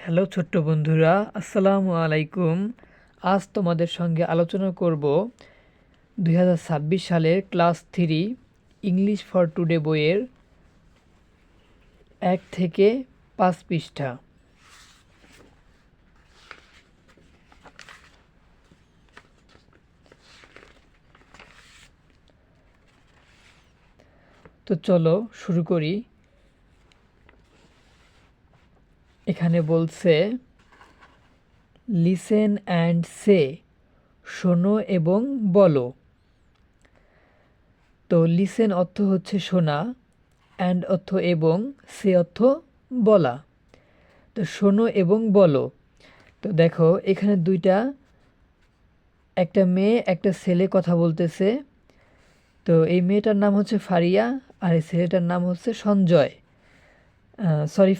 Hello ছোট্ট বন্ধুরা, আসসালামু আলাইকুম। আজ তোমাদের সঙ্গে আলোচনা করব 2026 সালের ক্লাস 3 ইংলিশ ফর টুডে বইয়ের 1 থেকে 5 পৃষ্ঠা। তো চলো শুরু করি। এখানে বলছে লিসেন অ্যান্ড সে, শোনো এবং বলো। তো লিসেন অর্থ হচ্ছে শোনা, অ্যান্ড অর্থ এবং, সে অর্থ বলা। তো শোনো এবং বলো। তো দেখো এখানে একটা মেয়ে একটা ছেলে কথা বলতেছে। তো এই মেয়েটার নাম হচ্ছে ফারিয়া আর এই ছেলেটার নাম হচ্ছে সঞ্জয়,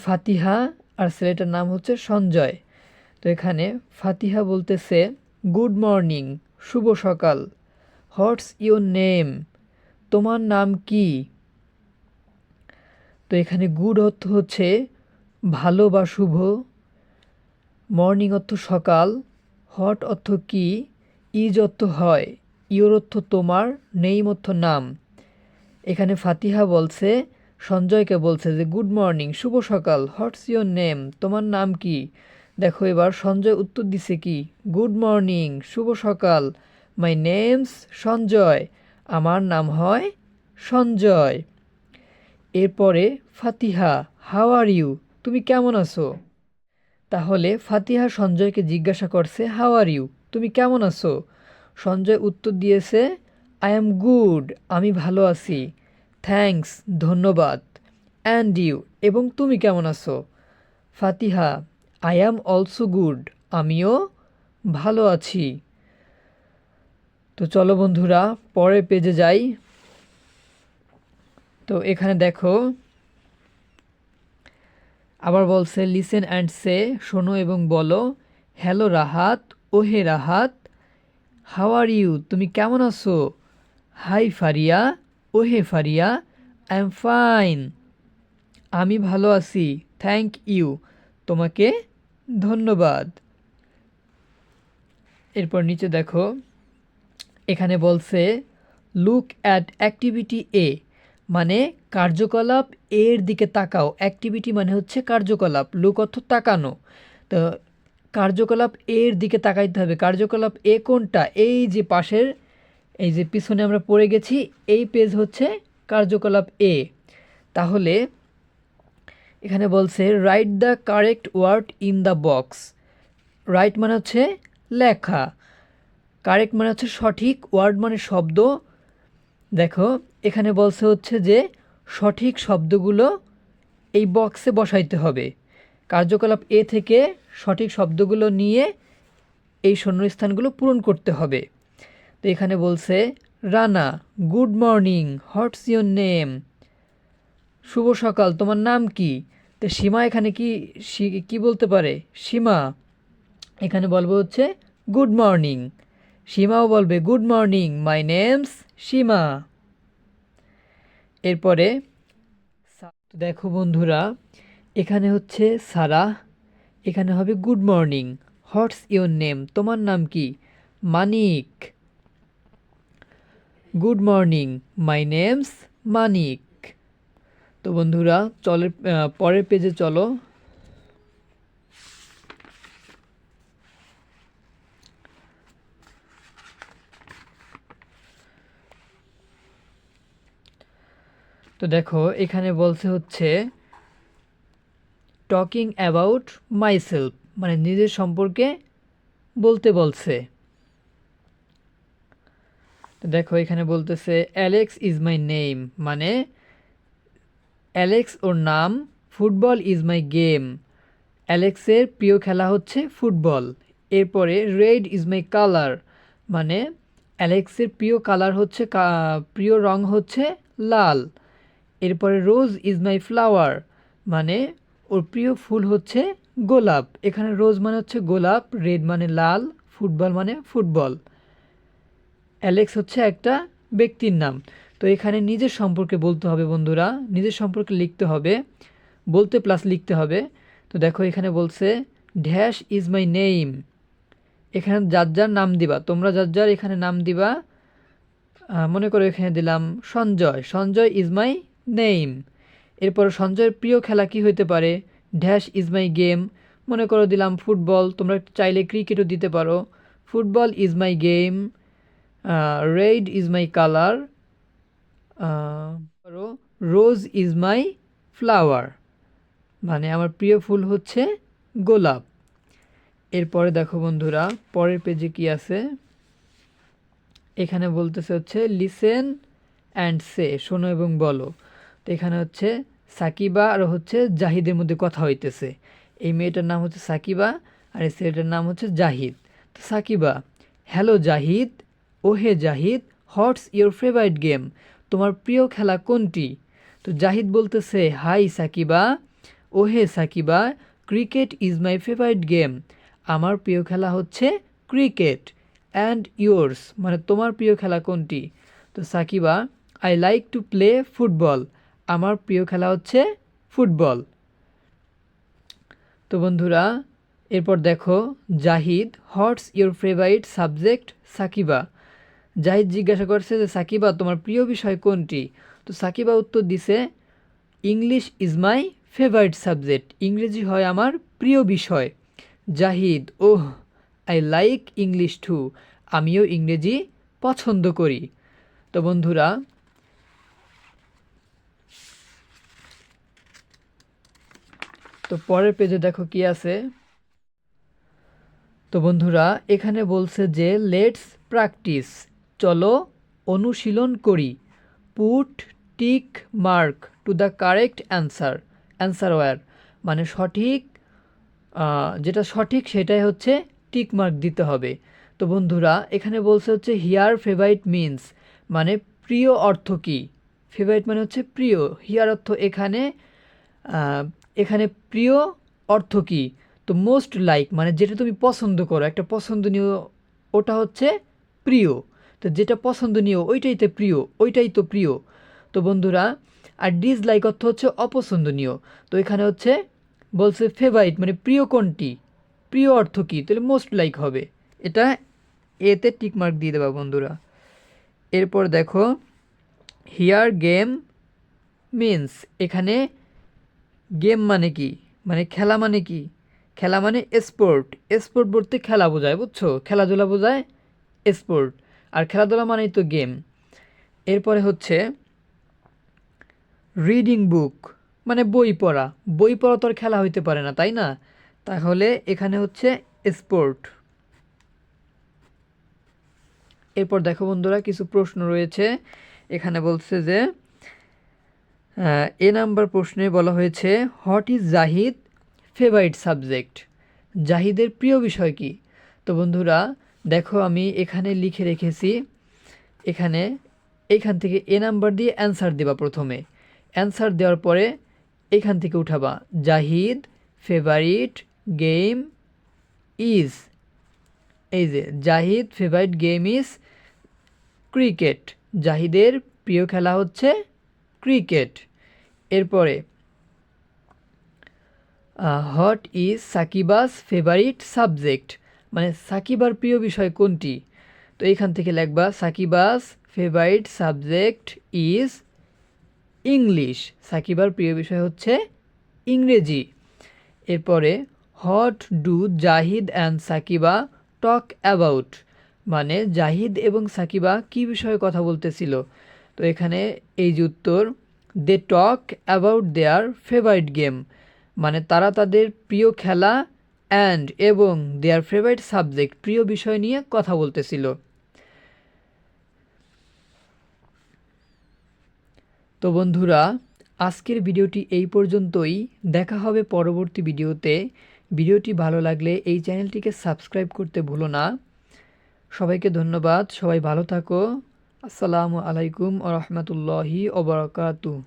ফাতিহা, আর ছেলেটার নাম হচ্ছে সঞ্জয়। তো এখানে ফাতিহা বলতেছে গুড মর্নিং, শুভ সকাল। হোয়াটস ইউর নেম, তোমার নাম কি। তো এখানে গুড অর্থ হচ্ছে ভালো বা শুভ, মর্নিং অর্থ সকাল, হট অর্থ কি, ইজ অর্থ হয়, ইউর অর্থ তোমার, নেইম অর্থ নাম। এখানে ফাতিহা বলছে সঞ্জয়কে বলছে যে গুড মর্নিং, শুভ সকাল, হোয়াটস ইউর নেম, তোমার নাম কি। দেখো এবার সঞ্জয় উত্তর দিছে কি, গুড মর্নিং, শুভ সকাল, মাই নেমস সঞ্জয়, আমার নাম হয় সঞ্জয়। এরপরে ফাতিহা, হাউ আর ইউ, তুমি কেমন আছো। তাহলে ফাতিহা সঞ্জয়কে জিজ্ঞাসা করছে হাউ আর ইউ, তুমি কেমন আছো। সঞ্জয় উত্তর দিয়েছে আই অ্যাম গুড, আমি ভালো আছি। থ্যাঙ্কস, ধন্যবাদ। অ্যান্ড ইউ, এবং তুমি কেমন আছো। ফাতিহা, আই অ্যাম অলসো গুড, আমিও ভালো আছি। তো চলো বন্ধুরা পরের পেজে যাই। তো এখানে দেখো আবার বলছে লিসেন অ্যান্ড সে, শোনো এবং বলো। Hello Rahat, oh hey Rahat, how are you, তুমি কেমন আছো। Hi Faria, oh hey Faria, I am fine, আমি ভালো আছি। থ্যাংক ইউ, তোমাকে ধন্যবাদ। এরপর নিচে দেখো এখানে বলছে লুক অ্যাট অ্যাক্টিভিটি এ, মানে কার্যকলাপ এর দিকে তাকাও। অ্যাক্টিভিটি মানে হচ্ছে কার্যকলাপ, লুক অর্থ তাকানো। তো কার্যকলাপ এর দিকে তাকাইতে হবে। কার্যকলাপ এ কোনটা, এই যে পাশের, এই যে পিছনে আমরা পড়ে গেছি, এই পেজ হচ্ছে কার্যকলাপ এ। তাহলে এখানে বলছে write the correct word in the box. Write মানে হচ্ছে লেখা, কারেক্ট মানে হচ্ছে সঠিক, ওয়ার্ড মানে শব্দ। দেখো এখানে বলছে হচ্ছে যে সঠিক শব্দগুলো এই বক্সে বসাইতে হবে। কার্যকলাপ এ থেকে সঠিক শব্দগুলো নিয়ে এই শূন্যস্থানগুলো পূরণ করতে হবে। তো এখানে বলছে Rana, good morning, what's your name, শুভ সকাল, তোমার নাম কি। তো সীমা এখানে কি বলতে পারে, সীমা এখানে বলবো হচ্ছে গুড মর্নিং। সীমাও বলবে good morning, my name's Seema. এরপরে দেখো বন্ধুরা এখানে হচ্ছে সারা, এখানে হবে good morning. What's your name, তোমার নাম কি। Manik, good morning, my name's Manik. তো বন্ধুরা পরের পেজে চলো। তো দেখো এখানে বলছে হচ্ছে টকিং অ্যাবাউট মাইসেলফ, মানে নিজের সম্পর্কে বলতে বলছে। তো দেখো এখানে বলতেছে অ্যালেক্স ইজ মাই নেম, মানে অ্যালেক্স ওর নাম, ফুটবল ইজ মাই গেম, অ্যালেক্সের প্রিয় খেলা হচ্ছে ফুটবল। এরপরে রেড ইজ মাই কালার, মানে অ্যালেক্সের প্রিয় কালার হচ্ছে প্রিয় রং হচ্ছে লাল। এরপরে রোজ ইজ মাই ফ্লাওয়ার, মানে ওর প্রিয় ফুল হচ্ছে গোলাপ। এখানে রোজ মানে হচ্ছে গোলাপ, রেড মানে লাল, ফুটবল মানে ফুটবল। অ্যালেক্স হচ্ছে একটা ব্যক্তির নাম। তো এখানে নিজের সম্পর্কে বলতে হবে বন্ধুরা, নিজের সম্পর্কে লিখতে হবে, বলতে প্লাস লিখতে হবে। তো দেখো এখানে বলছে ড্যাশ ইজ মাই নেম, এখানে যার যার নাম দিবা, তোমরা যার যার এখানে নাম দিবা। মনে করো এখানে দিলাম Sanjay, Sanjay is my name. এরপর সঞ্জয়ের প্রিয় খেলা কি হতে পারে, ড্যাশ ইজ মাই গেম, মনে করো দিলাম ফুটবল, তোমরা চাইলে ক্রিকেটও দিতে পারো। Football is my game, red is my colour, rose is my flower, মানে আমার প্রিয় ফুল হচ্ছে গোলাপ। এরপরে দেখো বন্ধুরা পরের পেজে কি আছে, এখানে বলতেছে হচ্ছে লিসেন অ্যান্ড সে, শোনো এবং বলো। তো এখানে হচ্ছে সাকিবা আর হচ্ছে জাহিদের মধ্যে কথা হইতেছে। এই মেয়েটার নাম হচ্ছে সাকিবা আর এই ছেলেটার নাম হচ্ছে জাহিদ। তো Sakiba, hello Zahid, oh hey Zahid, what's your favourite game, তোমার প্রিয় খেলা কোনটি? তো জাহিদ বলতেছে, hi Sakiba, oh hey Sakiba, cricket is my favourite game, আমার প্রিয় খেলা হচ্ছে ক্রিকেট। অ্যান্ড ইয়োর্স, মানে তোমার প্রিয় খেলা কোনটি? তো Sakiba, I like to play football, আমার প্রিয় খেলা হচ্ছে ফুটবল। তো বন্ধুরা এরপর দেখো Zahid, what's your favourite subject Sakiba, Zahid জিজ্ঞাসা করছে যে সাকিবা তোমার প্রিয় বিষয় কোনটি? তো সাকিবা উত্তর দিছে, English is my favourite subject, ইংরেজি হয় আমার প্রিয় বিষয়। Zahid, oh I like English to, আমিও ইংরেজি পছন্দ করি। তো বন্ধুরা তো পরের পেজে দেখো কি আছে। তো বন্ধুরা এখানে বলছে যে লেটস প্র্যাকটিস, চলো অনুশীলন করি। Put tick mark to the correct answer, answer where, মানে সঠিক যেটা সঠিক সেটাই হচ্ছে টিক মার্ক দিতে হবে। তো বন্ধুরা এখানে বলছে হচ্ছে হিয়ার ফেভারিট মিনস, মানে প্রিয় অর্থ কী? ফেভারিট মানে হচ্ছে প্রিয়, হিয়ার অর্থ এখানে, এখানে প্রিয় অর্থ কী? তো মোস্ট লাইক, মানে যেটা তুমি পছন্দ করো, একটা পছন্দনীয়, ওটা হচ্ছে প্রিয়। তো যেটা পছন্দনীয় ওইটাই তো প্রিয়, ওইটাই তো প্রিয়। তো বন্ধুরা আর ডিসলাইক অর্থ হচ্ছে অপছন্দনীয়। তো এখানে হচ্ছে বলছে ফেভারিট মানে প্রিয় কোনটি, প্রিয় অর্থ কী? তাহলে মোস্ট লাইক হবে, এটা এতে টিকমার্ক দিয়ে দেবা বন্ধুরা। এরপর দেখো হিয়ার গেম মিন্স, এখানে গেম মানে কি, মানে খেলা মানে কি? খেলা মানে স্পোর্ট, স্পোর্ট বলতে খেলা বোঝায়, বুঝছো, খেলাধুলা বোঝায় স্পোর্ট, আর খেলাধুলা মানেই তো গেম। এরপরে হচ্ছে রিডিং বুক, মানে বই পড়া, বই পড়া তো আর খেলা হইতে পারে না তাই না, তাহলে এখানে হচ্ছে স্পোর্ট। এরপর দেখো বন্ধুরা কিছু প্রশ্ন রয়েছে, এখানে বলছে যে এ নাম্বার প্রশ্নে বলা হয়েছে what is Zahid favourite subject, জাহিদের প্রিয় বিষয় কি? তো বন্ধুরা দেখো আমি এখানে লিখে রেখেছি, এইখান থেকে এ নাম্বার দিয়ে অ্যান্সার দেবা, প্রথমে অ্যান্সার দেওয়ার পরে এইখান থেকে উঠাবা জাহিদ ফেভারিট গেম ইজ, এই যে Zahid favourite game is cricket, জাহিদের প্রিয় খেলা হচ্ছে ক্রিকেট। এরপরে what is Sakiba's favourite subject, মানে সাকিবার প্রিয় বিষয় কোনটি? তো এইখান থেকে লিখবা Sakiba's favourite subject is English, সাকিবার প্রিয় বিষয় হচ্ছে ইংরেজি। এরপরে what do Zahid and Sakiba talk about, মানে জাহিদ এবং সাকিবা কী বিষয়ে কথা বলতেছিল? তো এখানে এই যে উত্তর, they talk about their favourite game, মানে তারা তাদের প্রিয় খেলা অ্যান্ড এবং দেয়ার ফেভারিট সাবজেক্ট প্রিয় বিষয় নিয়ে কথা বলতেছিল। তো বন্ধুরা আজকের ভিডিওটি এই পর্যন্তই, দেখা হবে পরবর্তী ভিডিওতে। ভিডিওটি ভালো লাগলে এই চ্যানেলটিকে সাবস্ক্রাইব করতে ভুলো না। সবাইকে ধন্যবাদ, সবাই ভালো থাকো। আসসালামু আলাইকুম ওয়া রাহমাতুল্লাহি ওয়া বারাকাতুহু।